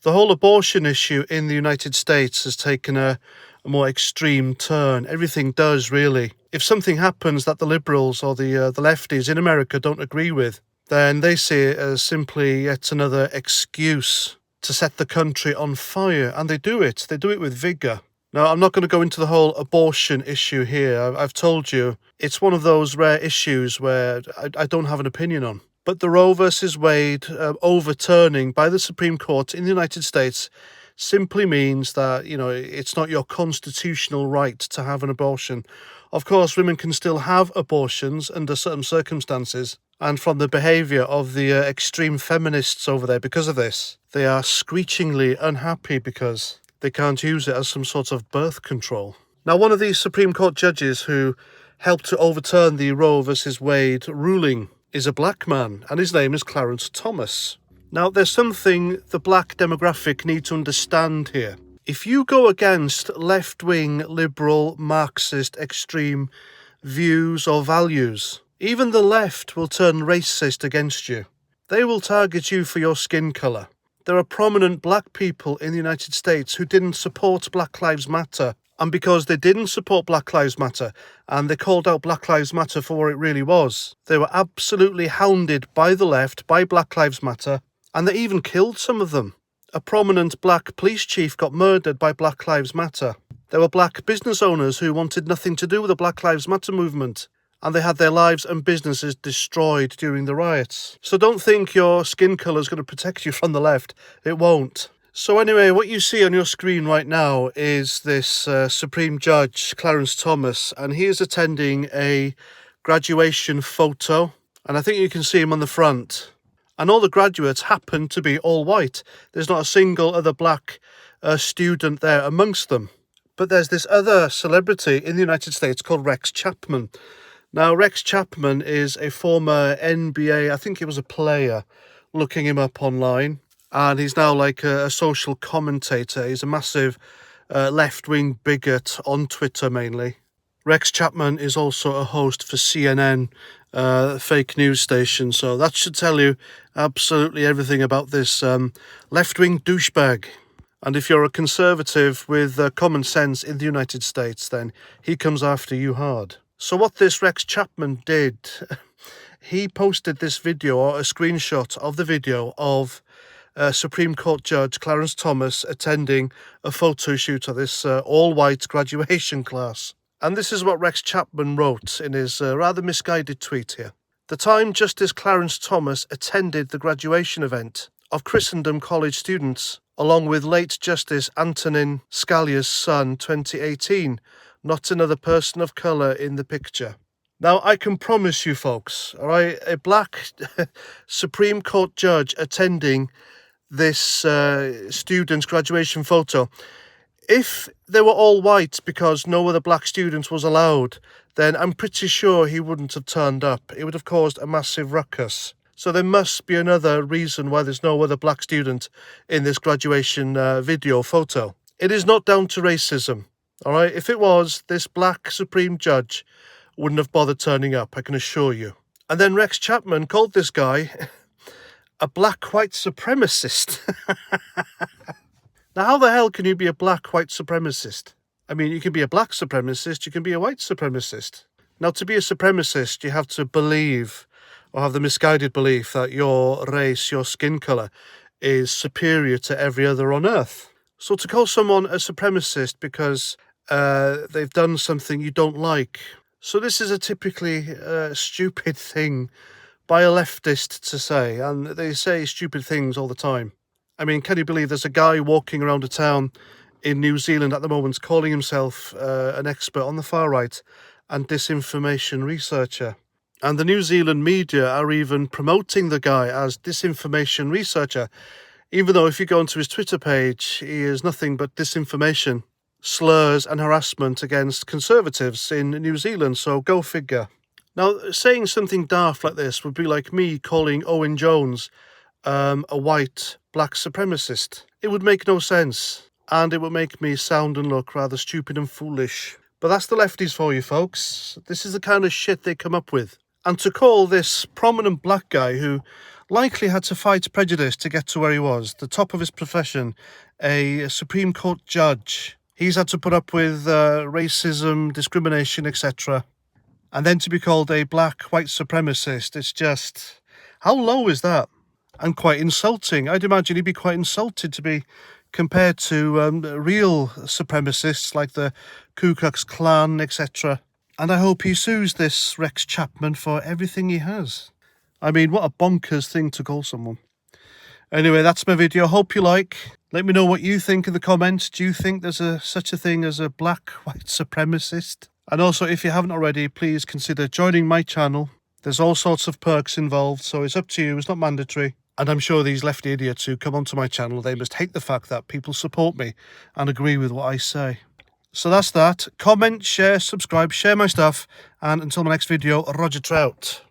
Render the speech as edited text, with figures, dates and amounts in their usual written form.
The whole abortion issue in the United States has taken a more extreme turn. Everything does, really. If something happens that the liberals or the lefties in America don't agree with, then they see it as simply yet another excuse to set the country on fire. And they do it. They do it with vigour. Now, I'm not going to go into the whole abortion issue here. I've told you, it's one of those rare issues where I don't have an opinion on. But the Roe versus Wade overturning by the Supreme Court in the United States simply means that, it's not your constitutional right to have an abortion. Of course, women can still have abortions under certain circumstances. And from the behaviour of the extreme feminists over there because of this, they are screechingly unhappy because they can't use it as some sort of birth control. Now, one of these Supreme Court judges who helped to overturn the Roe versus Wade ruling is a black man, and his name is Clarence Thomas. Now, there's something the black demographic need to understand here. If you go against left-wing, liberal, Marxist, extreme views or values, even the left will turn racist against you. They will target you for your skin colour. There are prominent black people in the United States who didn't support Black Lives Matter. And because they didn't support Black Lives Matter, and they called out Black Lives Matter for what it really was, they were absolutely hounded by the left, by Black Lives Matter, and they even killed some of them. A prominent black police chief got murdered by Black Lives Matter. There were black business owners who wanted nothing to do with the Black Lives Matter movement, and they had their lives and businesses destroyed during the riots. So don't think your skin colour is going to protect you from the left. It won't. So anyway, what you see on your screen right now is this Supreme Judge, Clarence Thomas, and he is attending a graduation photo, and I think you can see him on the front. And all the graduates happen to be all white. There's not a single other black student there amongst them. But there's this other celebrity in the United States called Rex Chapman. Now, Rex Chapman is a former NBA, I think he was a player, looking him up online. And he's now like a social commentator. He's a massive left-wing bigot on Twitter mainly. Rex Chapman is also a host for CNN, fake news station. So that should tell you absolutely everything about this left-wing douchebag. And if you're a conservative with common sense in the United States, then he comes after you hard. So what this Rex Chapman did, he posted this video, or a screenshot of the video of Supreme Court Judge Clarence Thomas attending a photo shoot of this all-white graduation class. And this is what Rex Chapman wrote in his rather misguided tweet here. The time Justice Clarence Thomas attended the graduation event of Christendom College students, along with late Justice Antonin Scalia's son, 2018, not another person of colour in the picture. Now, I can promise you folks, all right, a black Supreme Court judge attending this student's graduation photo, if they were all white because no other black students was allowed, then I'm pretty sure he wouldn't have turned up. It would have caused a massive ruckus. So there must be another reason why there's no other black student in this graduation video photo. It is not down to racism, all right? If it was, this black Supreme Judge wouldn't have bothered turning up, I can assure you. And then Rex Chapman called this guy a black white supremacist. Now, how the hell can you be a black white supremacist? I mean, you can be a black supremacist, you can be a white supremacist. Now, to be a supremacist, you have to believe or have the misguided belief that your race, your skin colour, is superior to every other on earth. So to call someone a supremacist because they've done something you don't like. So this is a typically stupid thing by a leftist to say, and they say stupid things all the time. I mean, can you believe there's a guy walking around a town in New Zealand at the moment calling himself an expert on the far right and disinformation researcher? And the New Zealand media are even promoting the guy as disinformation researcher, even though if you go onto his Twitter page, he is nothing but disinformation, slurs and harassment against conservatives in New Zealand, so go figure. Now, saying something daft like this would be like me calling Owen Jones a white black supremacist. It would make no sense, and it would make me sound and look rather stupid and foolish. But that's the lefties for you, folks. This is the kind of shit they come up with. And to call this prominent black guy who likely had to fight prejudice to get to where he was, the top of his profession, a Supreme Court judge. He's had to put up with racism, discrimination, etc. And then to be called a black white supremacist, it's just, how low is that? And quite insulting. I'd imagine he'd be quite insulted to be compared to real supremacists like the Ku Klux Klan, etc. And I hope he sues this Rex Chapman for everything he has. I mean, what a bonkers thing to call someone. Anyway, that's my video. Hope you like. Let me know what you think in the comments. Do you think there's such a thing as a black white supremacist? And also, if you haven't already, please consider joining my channel. There's all sorts of perks involved, so it's up to you. It's not mandatory. And I'm sure these lefty idiots who come onto my channel, they must hate the fact that people support me and agree with what I say. So that's that. Comment, share, subscribe, share my stuff. And until my next video, Roger Trout.